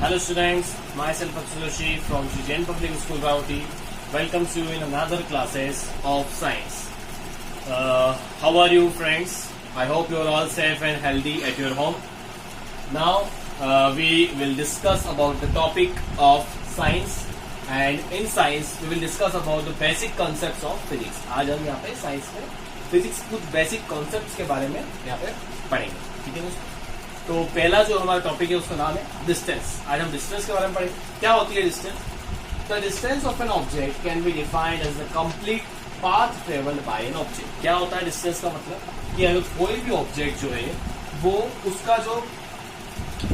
Hello students, myself Akshay Joshi from Jain Public School Ravati welcomes you in another classes of science. How are you friends? I hope you are all safe and healthy at your home. Now we will discuss about the topic of science, and in science we will discuss about the basic concepts of physics. आज हम यहाँ पे science में physics कुछ basic concepts के बारे में यहाँ पे पढ़ेंगे, ठीक है दोस्तों। तो पहला जो हमारा टॉपिक है उसका नाम है डिस्टेंस। आज हम डिस्टेंस के बारे में पढ़ेंगे। क्या होती है distance? The distance of an object can be defined as the complete path travelled by an object. क्या होता है डिस्टेंस का मतलब कि अगर कोई भी ऑब्जेक्ट जो है वो उसका जो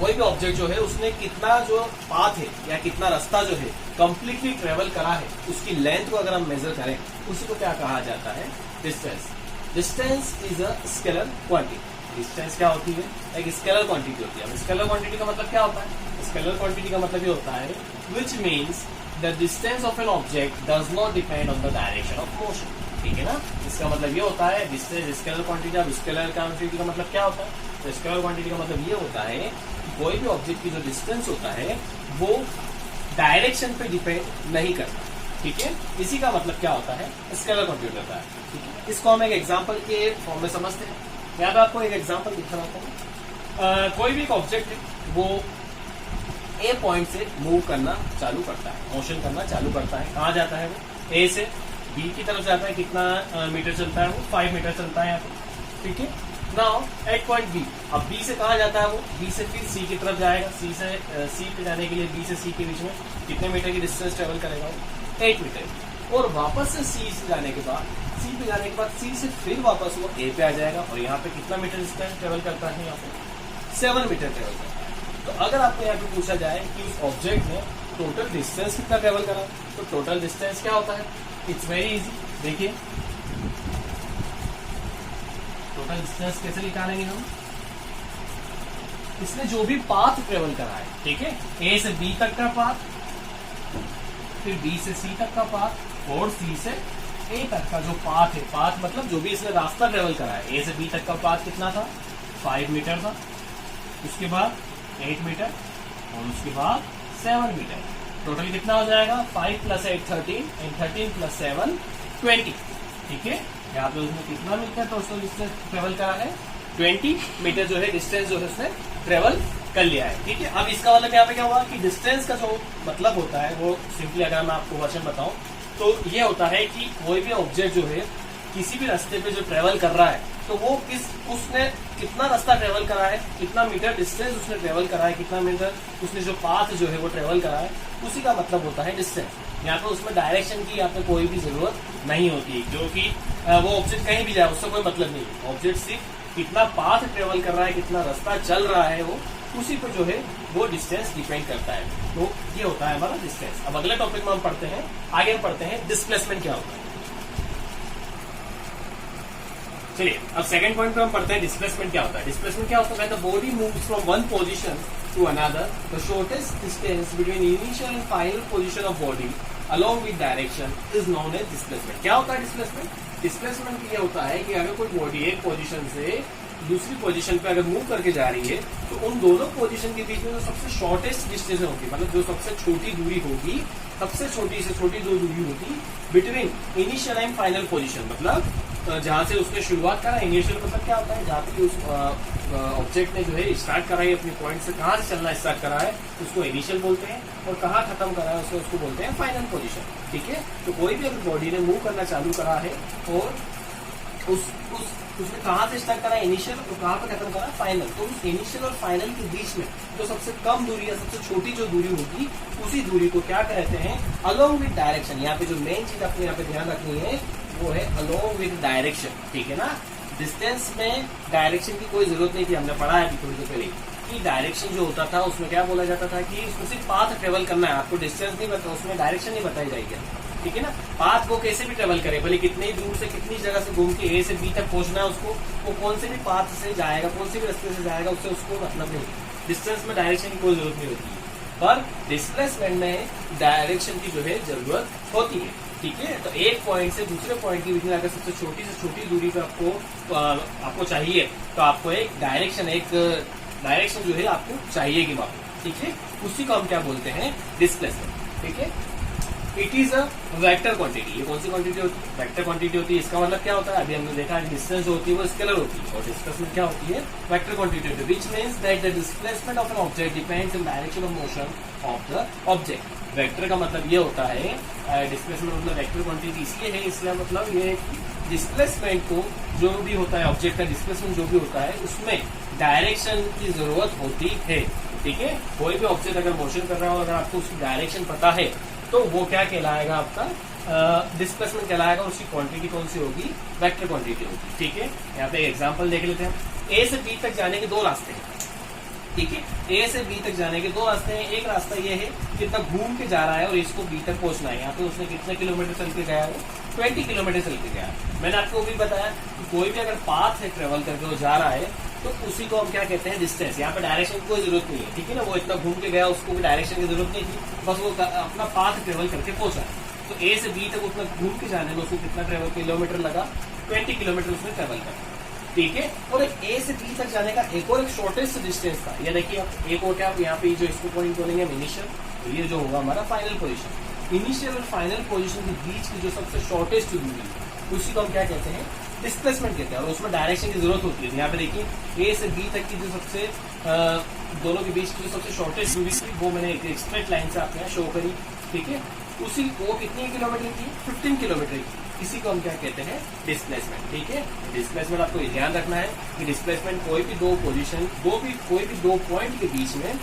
कोई भी ऑब्जेक्ट जो है उसने कितना जो पाथ है या कितना रास्ता जो है कंप्लीटली ट्रेवल करा है, उसकी लेंथ को अगर हम मेजर करें उसी को क्या कहा जाता है? Distance. Distance is a scalar quantity. Distance क्या होती है? एक स्केलर क्वांटिटी होती है। स्केलर क्वांटिटी का मतलब क्या होता है? स्केलर क्वांटिटी का मतलब ये होता है which means the distance of an object does not depend on the direction of motion. ठीक है ना? इसका मतलब ये होता है डिस्टेंस स्केलर क्वांटिटी। अब स्केलर क्वांटिटी का मतलब क्या होता है? तो स्केलर क्वांटिटी का मतलब ये होता है कि कोई भी ऑब्जेक्ट की जो डिस्टेंस होता है वो डायरेक्शन पे डिपेंड नहीं करता। ठीक है, इसी का मतलब क्या होता है? स्केलर क्वांटिटी होता है। ठीक है, इसको हम एक एग्जांपल के फॉर्म में समझते हैं। यहाँ पे आपको एक एग्जांपल दिखा रहा हूँ। कोई भी एक ऑब्जेक्ट है वो ए पॉइंट से मूव करना चालू करता है, मोशन करना चालू करता है। कहाँ जाता है वो? ए से बी की तरफ जाता है। कितना मीटर चलता है वो? 5 मीटर चलता है यहाँ पे। ठीक है, नाउ एट पॉइंट बी। अब बी से कहाँ जाता है वो? बी से फिर सी की तरफ जाएगा। सी से सी पे जाने के लिए बी से सी के बीच में कितने मीटर की डिस्टेंस ट्रेवल करेगा वो? 8 मीटर। और वापस से सी से जाने के बाद सी से फिर वापस वो ए पे आ जाएगा। और यहाँ पे कितना मीटर डिस्टेंस ट्रेवल करता है? यहाँ पे 7 मीटर ट्रेवल करता है। तो अगर आपको यहाँ पे पूछा जाए कि उस ऑब्जेक्ट ने टोटल डिस्टेंस कितना ट्रेवल करा, तो टोटल डिस्टेंस क्या होता है? It's very easy. देखिए टोटल डिस्टेंस कैसे निकालेंगे हम? इसने जो भी पाथ ट्रेवल करा है, ठीक है, ए से बी तक का पाथ, फिर बी से सी तक का पाथ, और सी से ए तक का जो पाथ है, पाथ मतलब जो भी इसने रास्ता ट्रेवल करा है। ए से बी तक का पाथ कितना था? 5 मीटर था। उसके बाद 8 मीटर और उसके बाद 7 मीटर। टोटल कितना हो जाएगा? 5 + 8 13 एंड 13 + 7 20। ठीक है, यहाँ पे उसने कितना मीटर टोटल डिस्टेंस ट्रेवल करा है? 20 मीटर जो है डिस्टेंस जो है उसने ट्रेवल कर लिया है। ठीक है, अब इसका मतलब यहाँ पे क्या हुआ कि डिस्टेंस का जो मतलब होता है वो सिंपली अगर मैं आपको वर्जन बताऊं तो ये होता है कि कोई भी ऑब्जेक्ट जो है किसी भी रास्ते पे जो ट्रेवल कर रहा है तो वो उसने कितना रास्ता ट्रेवल करा है, कितना मीटर डिस्टेंस उसने ट्रेवल करा है, कितना मीटर उसने जो पाथ जो है वो ट्रेवल करा है, उसी का मतलब होता है डिस्टेंस। यहाँ पे उसमें डायरेक्शन की यहाँ पे कोई भी जरूरत नहीं होती, जो कि वो ऑब्जेक्ट कहीं भी जाए उससे कोई मतलब नहीं है। ऑब्जेक्ट सिर्फ कितना पाथ ट्रेवल कर रहा है, कितना रास्ता चल रहा है, वो उसी पे जो है वो डिस्टेंस डिपेंड करता है। तो ये होता है हमारा डिस्टेंस। अब अगले टॉपिक में हम पढ़ते हैं, आगे हम पढ़ते हैं डिस्प्लेसमेंट क्या होता है। चलिए अब सेकंड पॉइंट पे हम पढ़ते हैं डिस्प्लेसमेंट क्या होता है। डिस्प्लेसमेंट क्या होता है? The body moves from one position to another, the shortest distance between initial and final position of body along with direction is known as displacement. क्या होता है डिस्प्लेसमेंट? डिस्प्लेसमेंट ये होता है कि अगर कोई बॉडी एक पोजीशन से दूसरी पोजीशन पे अगर मूव करके जा रही है तो उन दोनों पोजीशन के बीच में जो सबसे शॉर्टेस्ट डिस्टेंस होगी, मतलब जो सबसे छोटी दूरी होगी, सबसे छोटी से छोटी जो दूरी होगी between initial and final position, मतलब जहां से उसने शुरुआत करा। इनिशियल मतलब क्या होता है? जहाँ पे उस ऑब्जेक्ट ने जो है स्टार्ट करा है अपने पॉइंट से, कहाँ से चलना स्टार्ट करा है उसको इनिशियल बोलते हैं, और कहाँ खत्म करा है उसको बोलते हैं फाइनल पोजीशन। ठीक है, तो कोई भी अगर बॉडी ने मूव करना चालू करा है और उसने कहाँ से स्टार्ट करा? इनिशियल, और कहाँ पे खत्म करा? फाइनल। तो उस इनिशियल और फाइनल के बीच में जो सबसे कम दूरी या सबसे छोटी जो दूरी होगी उसी दूरी को क्या कहते हैं? Along with direction. यहाँ पे जो मेन चीज आपको यहाँ पे ध्यान रखनी है वो है अलोंग विद डायरेक्शन। ठीक है ना? डिस्टेंस में डायरेक्शन की कोई जरूरत नहीं थी, हमने पढ़ा है थोड़ी देर पहले कि डायरेक्शन जो होता था उसमें क्या बोला जाता था कि उसमें सिर्फ पाथ ट्रेवल करना है, आपको डिस्टेंस नहीं बता, उसमें डायरेक्शन नहीं बताई जाएगी। ठीक है ना? पाथ वो कैसे भी ट्रेवल करे, भले कितनी दूर से कितनी जगह से घूम के ए से बी तक पहुंचना है उसको, वो कौन से भी पाथ से जाएगा, कौन से भी रास्ते से जाएगा, उससे उसको मतलब नहीं। डिस्टेंस में डायरेक्शन की कोई जरूरत नहीं होती है, पर डिस्प्लेसमेंट में डायरेक्शन की जो है जरूरत होती है। ठीक है, तो एक पॉइंट से दूसरे पॉइंट के बीच में अगर सबसे छोटी से छोटी दूरी पे आपको चाहिए तो आपको एक डायरेक्शन जो है आपको चाहिए कि वहां ठीक है, उसी को हम क्या बोलते हैं, डिस्प्लेसमेंट। ठीक है, it is a vector quantity. ये कौन सी क्वांटिटी होती है, वेक्टर क्वांटिटी होती है। इसका मतलब क्या होता है, अभी हमने देखा डिस्टेंस जो होती है वो स्केलर होती है, और डिस्प्लेसमेंट क्या होती है, वेक्टर क्वांटिटी होती है, which means that the displacement of an object depends in direction of motion of the object. Vector का मतलब ये होता है, डिस्प्लेसमेंट मतलब वेक्टर क्वांटिटी इसलिए है, इसलिए मतलब ये डिस्प्लेसमेंट को जो भी होता है, ऑब्जेक्ट का डिस्प्लेसमेंट जो भी होता है उसमें डायरेक्शन की जरूरत होती है। ठीक है, कोई भी ऑब्जेक्ट अगर मोशन कर रहा हो, अगर आपको उसकी डायरेक्शन पता है तो वो क्या कहलाएगा, आपका डिस्प्लेसमेंट कहलाएगा। उसकी क्वांटिटी कौन सी होगी, वेक्टर क्वांटिटी होगी। ठीक है, यहाँ पे एग्जांपल देख लेते हैं। ए से बी तक जाने के दो रास्ते हैं। ठीक है, ए से बी तक जाने के दो रास्ते हैं। एक रास्ता ये है कितना घूम के जा रहा है और इसको बी तक पहुंचना है। यहाँ पे उसने कितने किलोमीटर चल के गया है, 20 किलोमीटर चल के गया है। मैंने आपको भी बताया कि कोई भी अगर पाथ है ट्रेवल करके वो जा रहा है तो उसी को हम क्या कहते हैं, डिस्टेंस। यहाँ पे डायरेक्शन की कोई जरूरत नहीं है। ठीक है ना, वो इतना घूम के गया, उसको भी डायरेक्शन की जरूरत नहीं थी, बस वो अपना पाथ ट्रेवल करके पहुंचा। तो ए से बी तक उतना घूम के जाने में उसको कितना ट्रेवल किलोमीटर लगा, 20 किलोमीटर उसने ट्रेवल करा। ठीक है, और ए से बी तक जाने का एक और एक शॉर्टेस्ट डिस्टेंस था। ये देखिए आप, एक और क्या, यहाँ पे जो इसको पॉइंट बोलेंगे इनिशियल, तो ये जो होगा हमारा फाइनल पोजीशन। इनिशियल और फाइनल पोजीशन के बीच की जो सबसे शॉर्टेस्ट दूरी है उसी को हम क्या कहते हैं, डिस्प्लेसमेंट कहते हैं, और उसमें डायरेक्शन की जरूरत होती है। यहाँ पे देखिए ए से बी तक की जो सबसे दोनों के बीच की जो सबसे शॉर्टेस्ट दूरी थी वो मैंने एक स्ट्रेट लाइन से आपके यहाँ शो करी। ठीक है, उसी वो कितनी किलोमीटर की, 15 किलोमीटर की। इसी को हम क्या कहते हैं, डिस्प्लेसमेंट। ठीक है, डिस्प्लेसमेंट आपको ये ध्यान रखना है कि डिस्प्लेसमेंट कोई भी दो पोजीशन, कोई भी दो पॉइंट के बीच में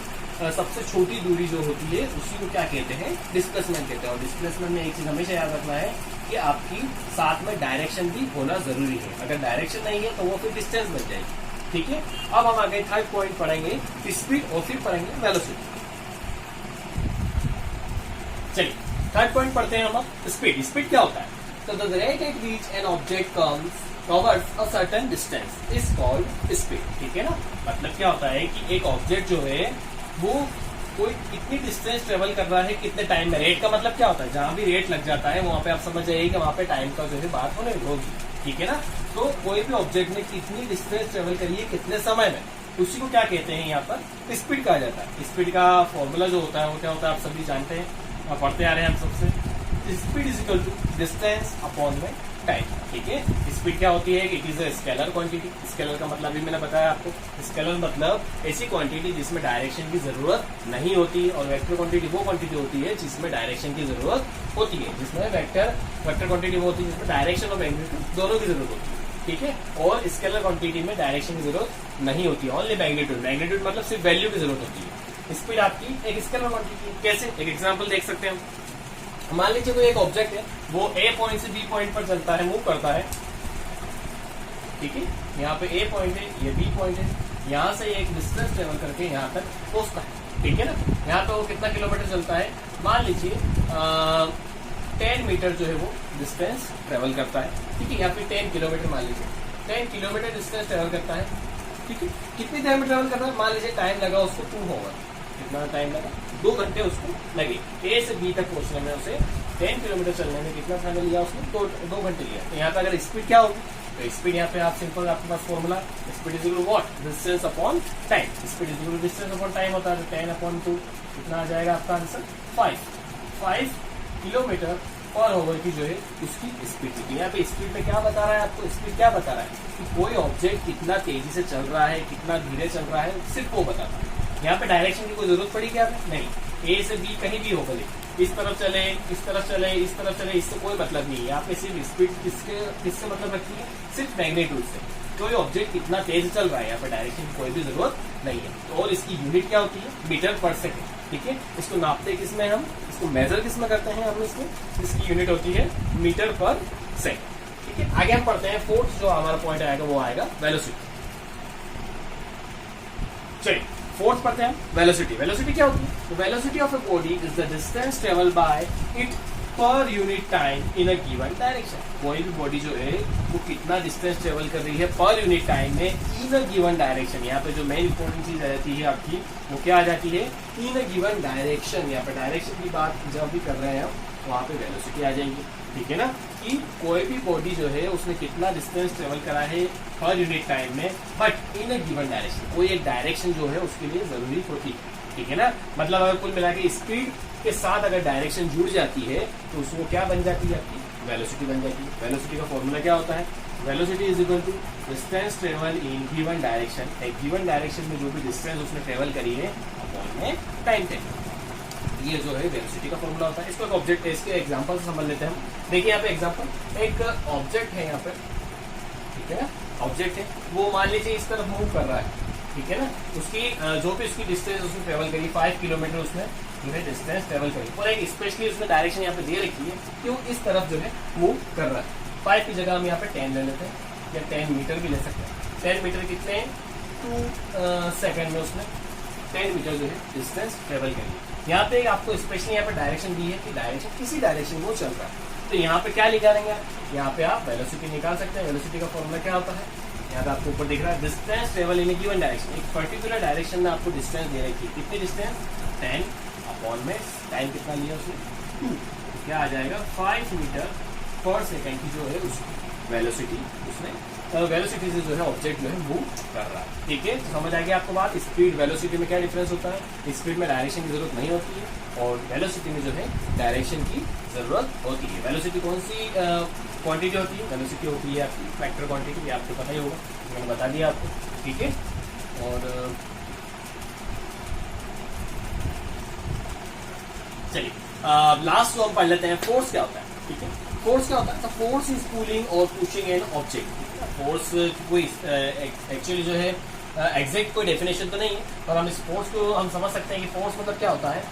सबसे छोटी दूरी जो होती है उसी को क्या कहते हैं, डिस्प्लेसमेंट कहते हैं। और डिस्प्लेसमेंट में एक चीज हमेशा याद रखना है कि आपकी साथ में डायरेक्शन भी होना जरूरी है। अगर डायरेक्शन नहीं है तो वो फिर डिस्टेंस बन जाएगी। ठीक है, अब हम आगे थर्ड पॉइंट पढ़ेंगे स्पीड, और फिर पढ़ेंगे वेलोसिटी। चलिए थर्ड पॉइंट पढ़ते हैं हम। स्पीड, स्पीड क्या होता है, तो the rate at which an object covers a certain distance is called speed. ठीक है ना, मतलब क्या होता है कि एक ऑब्जेक्ट जो है वो कोई कितनी डिस्टेंस ट्रेवल कर रहा है, कितने टाइम में। रेट का मतलब क्या होता है, जहां भी रेट लग जाता है वहां पे आप समझ जाइए कि वहां पे टाइम का जो है बात होने होगी। ठीक है ना, तो कोई भी ऑब्जेक्ट ने कितनी डिस्टेंस ट्रेवल करी है, कितने समय में, उसी को क्या कहते हैं, यहाँ पर स्पीड कहा जाता है। स्पीड का फॉर्मूला जो होता है वो क्या होता है, आप सभी जानते हैं, पढ़ते आ रहे हैं हम सबसे। Speed is equal to distance upon में टाइम। ठीक है, स्पीड क्या होती है, it is a scalar quantity. Scalar का मतलब भी मैंने बताया आपको, स्केलर मतलब ऐसी क्वांटिटी जिसमें डायरेक्शन की जरूरत नहीं होती, और वेक्टर क्वांटिटी वो क्वांटिटी होती है जिसमें डायरेक्शन की जरूरत होती है। जिसमें वेक्टर क्वांटिटी वो होती है जिसमें डायरेक्शन और मैग्नीट्यूड दोनों की जरूरत होती है। ठीक है, और स्केलर क्वांटिटी में डायरेक्शन की जरूरत नहीं होती है, ओनली मैग्नीट्यूड। मैग्नीट्यूड मतलब सिर्फ वैल्यू की जरूरत होती है। स्पीड आपकी एक स्केलर क्वांटिटी है। कैसे, एक एग्जाम्पल देख सकते हैं हम। मान लीजिए कोई एक ऑब्जेक्ट है, वो ए पॉइंट से बी पॉइंट पर चलता है, मूव करता है। ठीक है, यहाँ पे ए पॉइंट है, ये बी पॉइंट है, यहाँ से एक डिस्टेंस ट्रेवल करके यहाँ तक पहुंचता है। ठीक है ना, यहाँ पे वो कितना किलोमीटर चलता है, मान लीजिए 10 मीटर जो है वो डिस्टेंस ट्रेवल करता है। ठीक है, यहाँ पे 10 किलोमीटर मान लीजिए, 10 किलोमीटर डिस्टेंस ट्रेवल करता है। ठीक है, कितनी देर में ट्रेवल करता है, मान लीजिए टाइम लगा उसको 2 आवर। कितना टाइम लगा, 2 घंटे उसको लगे। ए से बी तक पहुंचने में उसे 10 किलोमीटर चलने में कितना समय लिया उसने, 2 घंटे लिया। तो यहाँ पे अगर स्पीड क्या होगी, तो स्पीड यहाँ पे आप सिंपल, आपके पास formula, speed is equal what, distance upon time. Speed is equal distance upon time होता है, तो 10/2 कितना आ जाएगा आपका आंसर, 5 किलोमीटर पर आवर की जो है उसकी स्पीड थी। यहाँ पे स्पीड में क्या बता रहा है आपको, स्पीड क्या बता रहा है कि कोई ऑब्जेक्ट कितना तेजी से चल रहा है, कितना धीरे चल रहा है, सिर्फ वो बताता है। यहाँ पे डायरेक्शन की कोई जरूरत पड़ी क्या, नहीं। ए से बी कहीं भी हो, भले इस तरफ चले, इस तरफ चले, इस तरफ चले, इससे कोई मतलब नहीं है। यहाँ पे सिर्फ स्पीड किससे मतलब रखती है, सिर्फ मैग्नीट्यूड से। कोई ऑब्जेक्ट कितना तेज चल रहा है, यहाँ पे डायरेक्शन की कोई भी जरूरत नहीं है। और इसकी यूनिट क्या होती है, मीटर पर सेकेंड। ठीक है, इसको नापते किसमें हम, इसको मेजर किसमें करते हैं हम, इसकी यूनिट होती है मीटर पर सेकेंड। ठीक है, आगे हम पढ़ते हैं फोर्थ जो हमारा पॉइंट आएगा वो आएगा वेलोसिटी। चलिए फोर्थ पढ़ते हैं, वेलोसिटी। वेलोसिटी क्या होती है, velocity of a body is the distance travel by it per unit time in a given direction. कोई भी बॉडी जो है वो कितना डिस्टेंस ट्रेवल कर रही है पर यूनिट टाइम में इन अ गिवन डायरेक्शन। यहाँ पे जो मेन इंपॉर्टेंट चीज आ जाती है आपकी, वो क्या आ जाती है, इन अ गिवन डायरेक्शन। यहाँ पे डायरेक्शन की बात जब भी कर रहे हैं हम, वहां पे वेलोसिटी आ जाएगी। ठीक है ना, कि कोई भी बॉडी जो है उसने कितना डिस्टेंस ट्रेवल करा है पर यूनिट टाइम में, but in a given direction. कोई एक डायरेक्शन जो है उसके लिए जरूरी होती है। ठीक है ना। मतलब अगर कुल मिला के स्पीड के साथ अगर डायरेक्शन जुड़ जाती है तो उसको क्या बन जाती है, आपकी वेलोसिटी बन जाती है। वेलोसिटी का फॉर्मूला क्या होता है, velocity is equal to distance travel in given direction, एक गिवन डायरेक्शन में जो भी डिस्टेंस उसने ट्रेवल करी है अपॉन में टाइम टेकन। ये जो है वेलोसिटी का फॉर्मूला होता है। इसको एक ऑब्जेक्ट है, इसके एग्जांपल से समझ लेते हैं हम। देखिए यहाँ पे एग्जांपल, एक ऑब्जेक्ट है यहाँ पे, ठीक है ना, ऑब्जेक्ट है, वो मान लीजिए इस तरफ मूव कर रहा है, ठीक है ना। उसकी जो भी उसकी डिस्टेंस उसने ट्रेवल करी 5 किलोमीटर उसने जो है डिस्टेंस ट्रेवल करी, और एक स्पेशली उसने डायरेक्शन यहाँ पे दे रखी है कि वो इस तरफ जो है मूव कर रहा है। 5 की जगह हम यहाँ पे 10 ले लेते हैं, या 10 मीटर भी ले सकते हैं। 10 मीटर कितने हैं, 2 सेकेंड में उसने 10 मीटर जो है डिस्टेंस ट्रेवल करी। यहाँ पे आपको स्पेशली यहाँ पे डायरेक्शन दी है कि डायरेक्शन किसी डायरेक्शन में वो चल रहा है, तो यहाँ पे क्या निकालेंगे, यहाँ पे आप वेलोसिटी निकाल सकते हैं। वेलोसिटी का फॉर्मूला क्या होता है, यहाँ पे आपको ऊपर दिख रहा है distance travel in given direction, एक पर्टिकुलर डायरेक्शन में आपको डिस्टेंस दे रखी है। कितनी डिस्टेंस, 10 अपॉन में टाइम कितना लिया उसने 2, क्या आ जाएगा 5 मीटर पर सेकेंड की जो है उसकी वेलोसिटी उसने वेलोसिटी से जो है ऑब्जेक्ट जो है मूव कर रहा है। ठीक है, तो समझ आ गया आपको बात। स्पीड वेलोसिटी में क्या डिफरेंस होता है, स्पीड में डायरेक्शन की जरूरत नहीं होती है और वेलोसिटी में जो है डायरेक्शन की जरूरत होती है। वेलोसिटी कौन सी क्वांटिटी होती है, वेलोसिटी होती है आपकी वेक्टर क्वांटिटी, ये आपको पता ही होगा, मैंने बता दिया आपको। ठीक है, और चलिए लास्ट को हम पढ़ लेते हैं, फोर्स क्या होता है। ठीक है, फोर्स क्या होता है, तो फोर्स इज पुलिंग और पुशिंग एन ऑब्जेक्ट। फोर्स की कोई एक्चुअली जो है एग्जैक्ट कोई डेफिनेशन तो नहीं है, पर हम इस फोर्स को हम समझ सकते हैं कि फोर्स मतलब क्या होता है,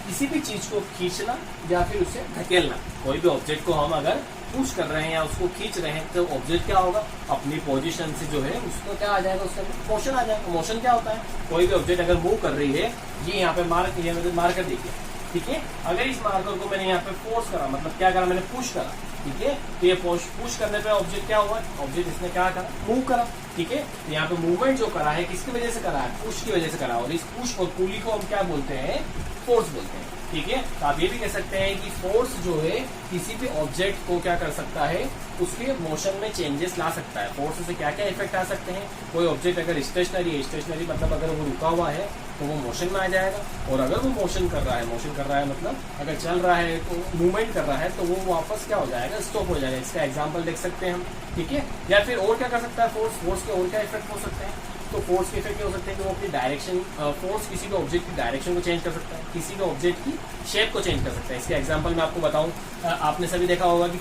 किसी भी चीज को खींचना या फिर उसे धकेलना। कोई भी ऑब्जेक्ट को हम अगर पुश कर रहे हैं या उसको खींच रहे हैं तो ऑब्जेक्ट क्या होगा, अपनी पोजीशन से जो है उसको क्या आ जाएगा, उसका मोशन आ जाएगा। मोशन क्या होता है, कोई भी ऑब्जेक्ट अगर मूव कर रही है, ये यहाँ पे मार्कर देखिए, ठीक है, अगर इस मार्कर को मैंने यहाँ पे फोर्स करा, मतलब क्या करा, मैंने पुश करा, ठीक है, तो ये पुश करने पे ऑब्जेक्ट क्या हुआ, ऑब्जेक्ट इसने क्या करा, मूव करा। ठीक है, तो यहाँ पे मूवमेंट जो करा है किसकी वजह से करा है, पुश की वजह से करा, और इस पुश और पुली को हम क्या बोलते हैं, फोर्स बोलते हैं। ठीक है, तो आप ये भी कह सकते हैं कि फोर्स जो है किसी भी ऑब्जेक्ट को क्या कर सकता है, उसके मोशन में चेंजेस ला सकता है। फोर्स से क्या क्या इफेक्ट आ सकते हैं, कोई ऑब्जेक्ट अगर स्टेशनरी है, स्टेशनरी मतलब अगर वो रुका हुआ है तो वो मोशन में आ जाएगा, और अगर वो मोशन कर रहा है मतलब अगर चल रहा है तो मूवमेंट कर रहा है तो वो वापस क्या हो जाएगा, स्टॉप हो जाएगा। इसका एग्जाम्पल देख सकते हैं हम। ठीक है, या फिर और क्या कर सकता है फोर्स के और क्या इफेक्ट हो सकते हैं, तो फोर्स के इफेक्ट ये हो सकते हैं कि वो अपनी डायरेक्शन, फोर्स किसी भी ऑब्जेक्ट की डायरेक्शन को चेंज कर सकता है, किसी भी ऑब्जेक्ट की शेप को चेंज कर सकता है। इसके एग्जांपल मैं आपको बताऊं, आपने सभी देखा होगा कि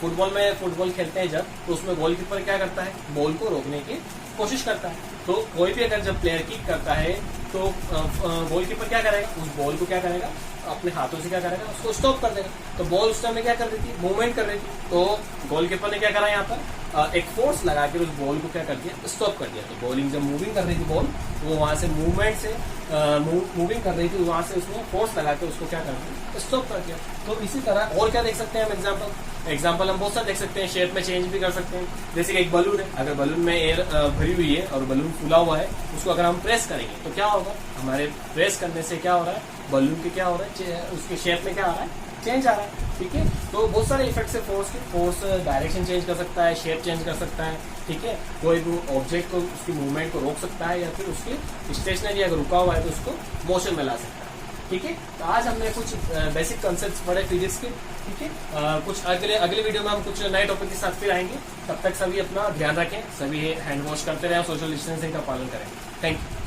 फुटबॉल खेलते हैं जब, तो उसमें गोलकीपर क्या करता है, बॉल को रोकने की कोशिश करता है। तो कोई भी अगर जब प्लेयर किक करता है तो गोलकीपर क्या करेगा, उस बॉल को क्या करेगा, अपने हाथों से क्या करेगा, उसको स्टॉप कर देगा। तो बॉल उस टाइम में क्या कर रही थी, मूवमेंट कर रही थी, तो गोलकीपर ने क्या करा, यहाँ पर एक फोर्स लगा के उस बॉल को क्या कर दिया, स्टॉप कर दिया। तो बॉलिंग जब मूविंग कर रही थी बॉल, वो वहां से मूवमेंट से मूविंग कर रही थी, वहां से उसने फोर्स लगा के उसको क्या कर दिया, स्टॉप कर दिया। तो इसी तरह और क्या देख सकते हैं हम, एग्जाम्पल हम बहुत सारे देख सकते हैं, शेप में चेंज भी कर सकते हैं। जैसे कि एक बलून है, अगर बलून में एयर भरी हुई है और बलून फूला हुआ है, उसको अगर हम प्रेस करेंगे तो क्या होगा, हमारे प्रेस करने से क्या हो रहा है, बलून के क्या हो रहा है, उसके शेप में क्या आ रहा है, चेंज आ रहा है। ठीक है, तो बहुत सारे इफेक्ट्स है फोर्स डायरेक्शन चेंज कर सकता है, शेप चेंज कर सकता है। ठीक है, कोई भी ऑब्जेक्ट को उसकी मूवमेंट को रोक सकता है, या फिर उसकी स्टेशनरी अगर रुका हुआ है तो उसको मोशन में ला सकता है। ठीक है, तो आज हमने कुछ बेसिक कॉन्सेप्ट्स पढ़े फिजिक्स के। ठीक है, कुछ अगले वीडियो में हम कुछ नए टॉपिक के साथ फिर आएंगे। तब तक सभी अपना ध्यान रखें, सभी हैंड वॉश करते रहें, सोशल डिस्टेंसिंग का पालन करें। Thank you.